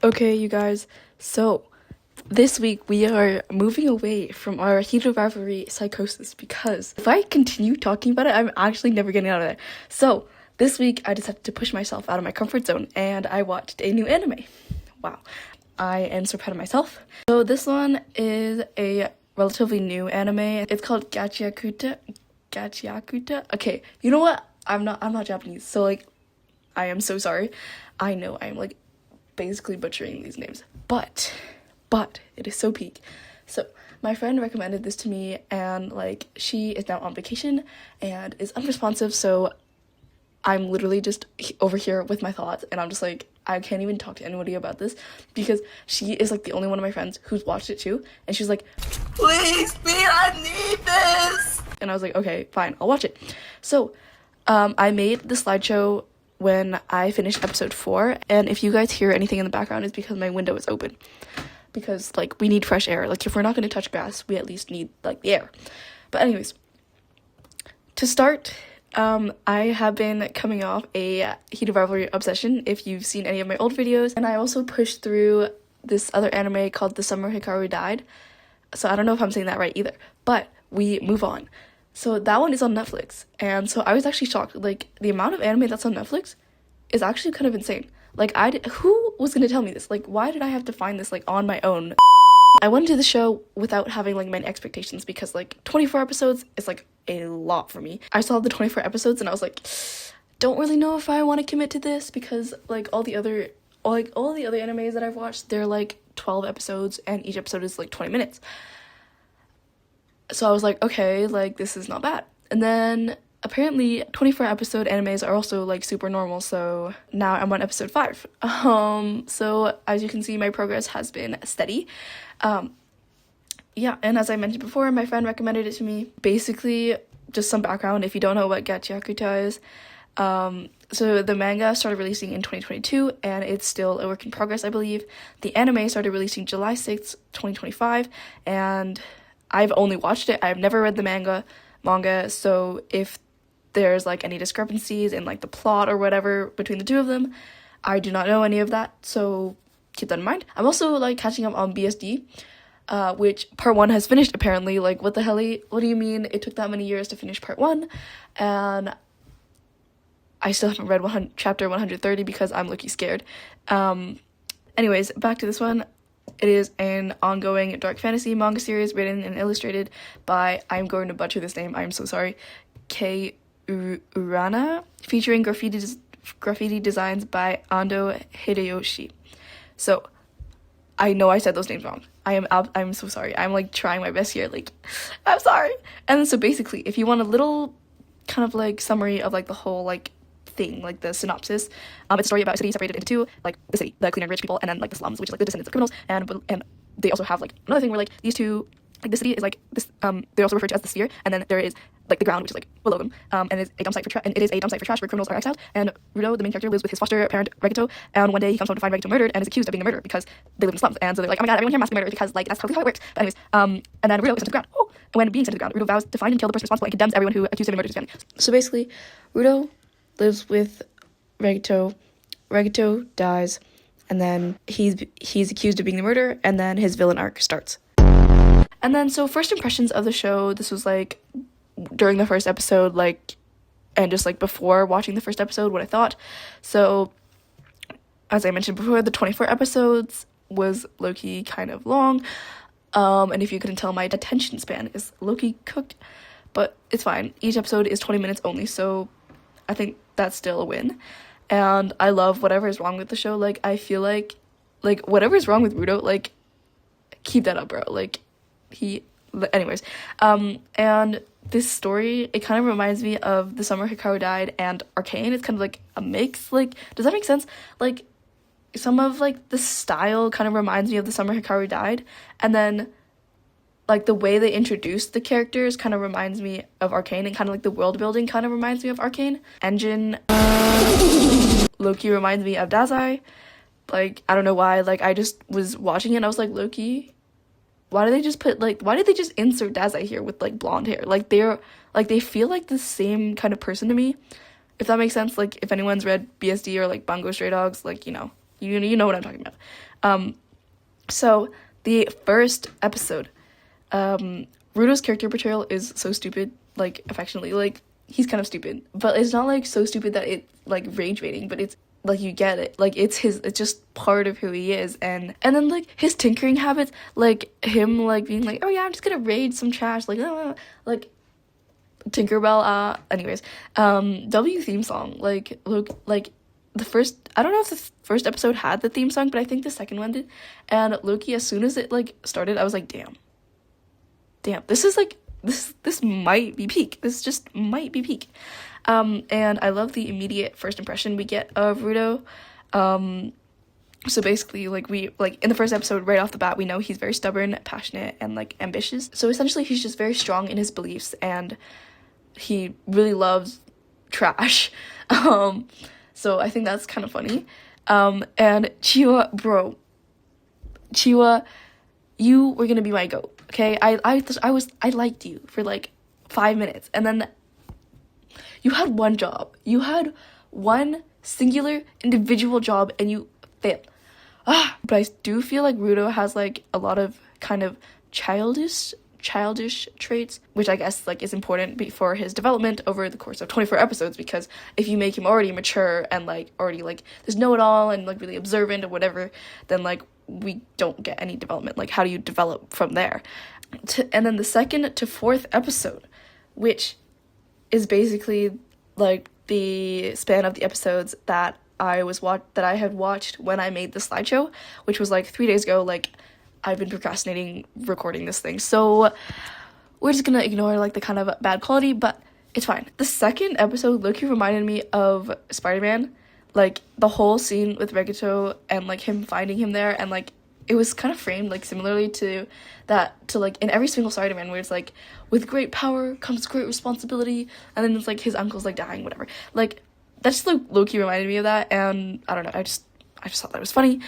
Okay, you guys, so this week we are moving away from our heated rivalry psychosis because if I continue talking about it, I'm actually never getting out of there. So this week I decided to push myself out of my comfort zone and I watched a new anime. Wow, I am so proud of myself. So this one is a relatively new anime. It's called Gachiakuta. Okay, you know what? I'm not Japanese, so like I am so sorry. I know I'm like basically butchering these names, but it is so peak. So my friend recommended this to me, and like she is now on vacation and is unresponsive, so I'm literally just over here with my thoughts, and I'm just like, I can't even talk to anybody about this because she is like the only one of my friends who's watched it too, and she's like, please, I need this. And I was like, okay, fine, I'll watch it. So I made the slideshow when I finished episode 4, and if you guys hear anything in the background, it's because my window is open, because like we need fresh air. Like if we're not going to touch grass, we at least need like the air. But anyways, to start, I have been coming off a heated rivalry obsession, if you've seen any of my old videos, and I also pushed through this other anime called The Summer Hikaru Died. So I don't know if I'm saying that right either, but we move on. So that one is on Netflix, and so I was actually shocked. Like, the amount of anime that's on Netflix is actually kind of insane. Like, who was gonna tell me this? Like, why did I have to find this, like, on my own? I went into the show without having, like, many expectations, because, like, 24 episodes is, like, a lot for me. I saw the 24 episodes, and I was like, don't really know if I want to commit to this, because, like, all the other animes that I've watched, they're, like, 12 episodes, and each episode is, like, 20 minutes. So I was like, okay, like, this is not bad. And then apparently 24 episode animes are also like super normal, so now I'm on episode 5. So as you can see, my progress has been steady. Yeah, and as I mentioned before, my friend recommended it to me. Basically, just some background if you don't know what Gachiakuta is. So the manga started releasing in 2022, and it's still a work in progress, I believe. The anime started releasing July 6th, 2025, and I've only watched it. I've never read the manga, so if there's like any discrepancies in like the plot or whatever between the two of them, I do not know any of that, so keep that in mind. I'm also like catching up on BSD, which part 1 has finished apparently. Like, what the hell? What do you mean it took that many years to finish part 1? And I still haven't read chapter 130 because I'm low-key scared. Anyways, back to this one. It is an ongoing dark fantasy manga series written and illustrated by, I'm going to butcher this name, I'm so sorry, Kei Urana, featuring graffiti designs by Ando Hideyoshi. So, I know I said those names wrong. I'm so sorry. I'm like trying my best here. Like, I'm sorry. And so basically, if you want a little kind of like summary of like the whole like thing, like the synopsis, it's a story about a city separated into two, like the city, the clean and rich people, and then like the slums, which is like the descendants of criminals, and they also have like another thing where like these two, like the city is like this, they're also referred to as the sphere, and then there is like the ground, which is like below them, and it is a dump site for trash where criminals are exiled. And Rudo, the main character, lives with his foster parent Regito, and one day he comes home to find Regito murdered and is accused of being a murderer because they live in slums, and so they're like, oh my god, everyone here must be murdered because like that's totally how it works. But anyways, and then Rudo is sent to the ground. Oh, and when being sent to the ground, Rudo vows to find and kill the person responsible and condemns everyone who accused him of murdering his family. So basically, Rudo lives with Regito dies, and then he's accused of being the murderer, and then his villain arc starts. And then, so first impressions of the show, this was like during the first episode, like, and just like before watching the first episode, what I thought. So as I mentioned before, the 24 episodes was low-key kind of long, and if you couldn't tell, my attention span is low-key cooked, but it's fine. Each episode is 20 minutes only, so I think that's still a win. And I love whatever is wrong with the show. Like, I feel like whatever is wrong with Rudo, like, keep that up, bro. Like, anyways, and this story, it kind of reminds me of The Summer Hikaru Died and Arcane. It's kind of like a mix. Like, does that make sense? Like, some of like the style kind of reminds me of The Summer Hikaru Died, and then like the way they introduced the characters kind of reminds me of Arcane, and kind of like the world building kind of reminds me of Arcane. Engine Loki reminds me of Dazai. Like, I don't know why. Like, I just was watching it and I was like, Loki, why did they just insert Dazai here with like blonde hair? Like, they feel like the same kind of person to me, if that makes sense. Like, if anyone's read BSD or like Bungo Stray Dogs, like, you know what I'm talking about. So the first episode, Rudo's character portrayal is so stupid, like, affectionately, like, he's kind of stupid, but it's not, like, so stupid that it, like, rage baiting, but it's, like, you get it, like, it's just part of who he is, and then, like, his tinkering habits, like, him, like, being like, oh yeah, I'm just gonna raid some trash, like, like, Tinkerbell, anyways, W theme song, like, look, like, I don't know if the first episode had the theme song, but I think the second one did, and Loki, as soon as it, like, started, I was like, damn, this is, like, this might be peak, this just might be peak, and I love the immediate first impression we get of Rudo. So basically, like, we, like, in the first episode, right off the bat, we know he's very stubborn, passionate, and, like, ambitious, so essentially, he's just very strong in his beliefs, and he really loves trash, so I think that's kind of funny. And Chiwa, you were gonna be my goat, okay? I liked you for like 5 minutes, and then you had one job. You had one singular individual job, and you failed. But I do feel like Rudo has like a lot of kind of childish traits, which I guess like is important for his development over the course of 24 episodes, because if you make him already mature and like already like this know-it-all and like really observant or whatever, then like we don't get any development. Like, how do you develop from there? And then the second to fourth episode, which is basically like the span of the episodes that I had watched when I made the slideshow, which was like 3 days ago. Like, I've been procrastinating recording this thing, so we're just gonna ignore like the kind of bad quality, but it's fine. The second episode, Loki reminded me of Spider-Man, like the whole scene with Regito and like him finding him there, and like it was kind of framed like similarly to like in every single Spider-Man, where it's like, with great power comes great responsibility, and then it's like his uncle's like dying, whatever. Like, that's just like Loki reminded me of that, and I don't know, I just thought that was funny.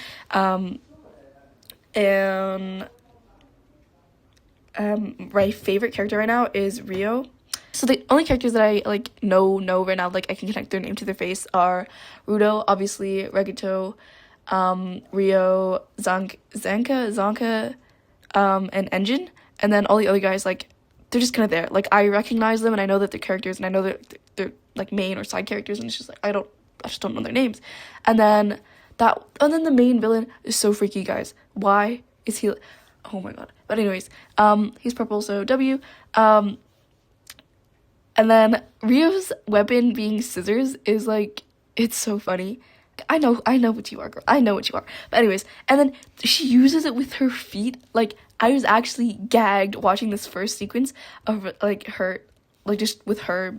And my favorite character right now is Rio. So the only characters that I like know right now, like I can connect their name to their face, are Rudo, obviously, Regito, Rio, Zonka, and Engine, and then all the other guys, like, they're just kind of there. Like, I recognize them, and I know that they're characters, and I know that they're like main or side characters, and it's just like I just don't know their names. And then the main villain is so freaky, guys. Why is he? Oh my god. But anyways, he's purple, so W. And then Rio's weapon being scissors is like, it's so funny. I know what you are, girl. I know what you are. But anyways, and then she uses it with her feet. Like, I was actually gagged watching this first sequence of like her, like just with her,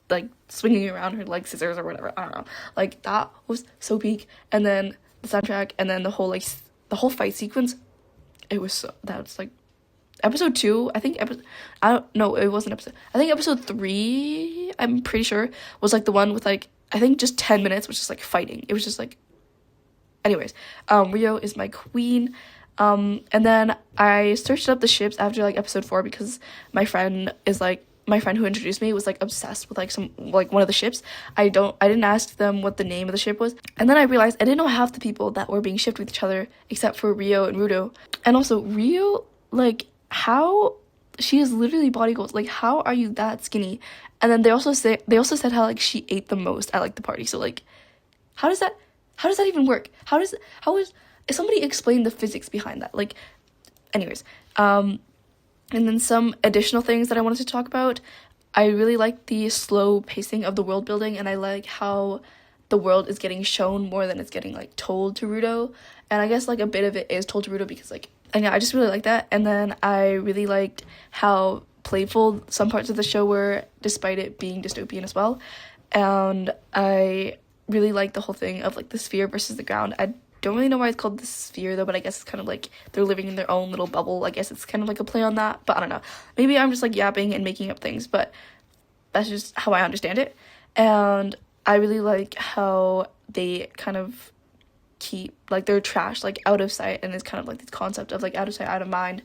like swinging around her like scissors or whatever. I don't know. Like, that was so peak. And then the soundtrack, and then the whole fight sequence. It was like episode 2. I think it wasn't episode. I think episode 3. I'm pretty sure was like the one with like, I think just 10 minutes was just like fighting. It was just like, anyways, Rio is my queen. And then I searched up the ships after like episode 4, because my friend who introduced me was like obsessed with like one of the ships. I didn't ask them what the name of the ship was. And then I realized I didn't know half the people that were being shipped with each other except for Rio and Rudo. And also Rio, like, how she is literally body goals. Like, how are you that skinny? And then they also said how like she ate the most at like the party. So like, how does that even work? If somebody explain the physics behind that? Like, anyways, and then some additional things that I wanted to talk about. I really like the slow pacing of the world building, and I like how the world is getting shown more than it's getting like told to Rudo. And I guess like a bit of it is told to Rudo because like, and yeah, I just really like that. And then I really liked how playful some parts of the show were, despite it being dystopian as well. And I really like the whole thing of like the sphere versus the ground. I don't really know why it's called the sphere though, but I guess it's kind of like they're living in their own little bubble. I guess it's kind of like a play on that, but I don't know. Maybe I'm just like yapping and making up things, but that's just how I understand it. And I really like how they kind of keep like their trash like out of sight, and it's kind of like this concept of like out of sight, out of mind.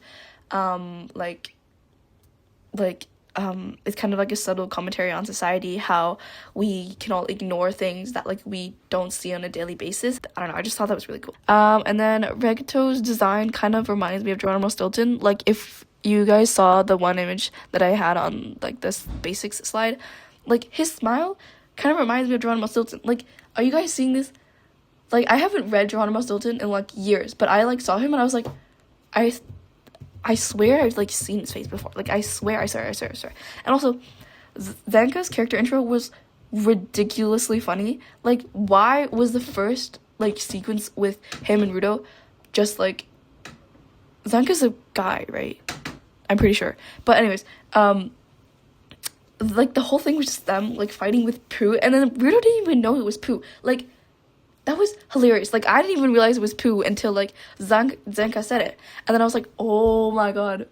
Like it's kind of like a subtle commentary on society, how we can all ignore things that like we don't see on a daily basis. I don't know, I just thought that was really cool. And then Regato's design kind of reminds me of Geronimo Stilton. Like, if you guys saw the one image that I had on like this basics slide, like his smile kind of reminds me of Geronimo Stilton. Like, are you guys seeing this? Like, I haven't read Geronimo Stilton in like years, but I like saw him and I was like, I swear I've like seen his face before. Like, I swear. And also, Zanka's character intro was ridiculously funny. Like, why was the first like sequence with him and Rudo just like, Zanka's a guy, right? I'm pretty sure. But anyways, like the whole thing was just them like fighting with Pooh, and then Rudo didn't even know it was Pooh. Like, that was hilarious. Like, I didn't even realize it was Pooh until like Zanka said it, and then I was like, oh my god,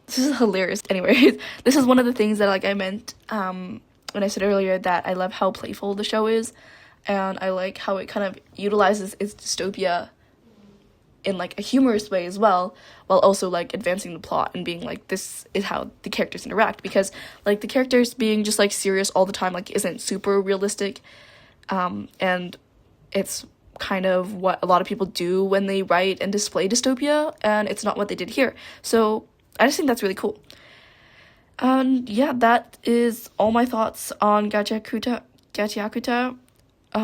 this is hilarious. Anyways, this is one of the things that like I meant when I said earlier that I love how playful the show is, and I like how it kind of utilizes its dystopia in like a humorous way as well, while also like advancing the plot and being like, this is how the characters interact, because like the characters being just like serious all the time like isn't super realistic, and it's kind of what a lot of people do when they write and display dystopia, and it's not what they did here. So I just think that's really cool. And yeah, that is all my thoughts on Gachiakuta. Gachiakuta, I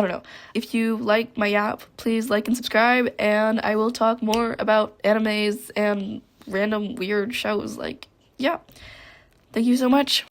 don't know. If you like my yap, please like and subscribe, and I will talk more about animes and random weird shows. Like, yeah. Thank you so much.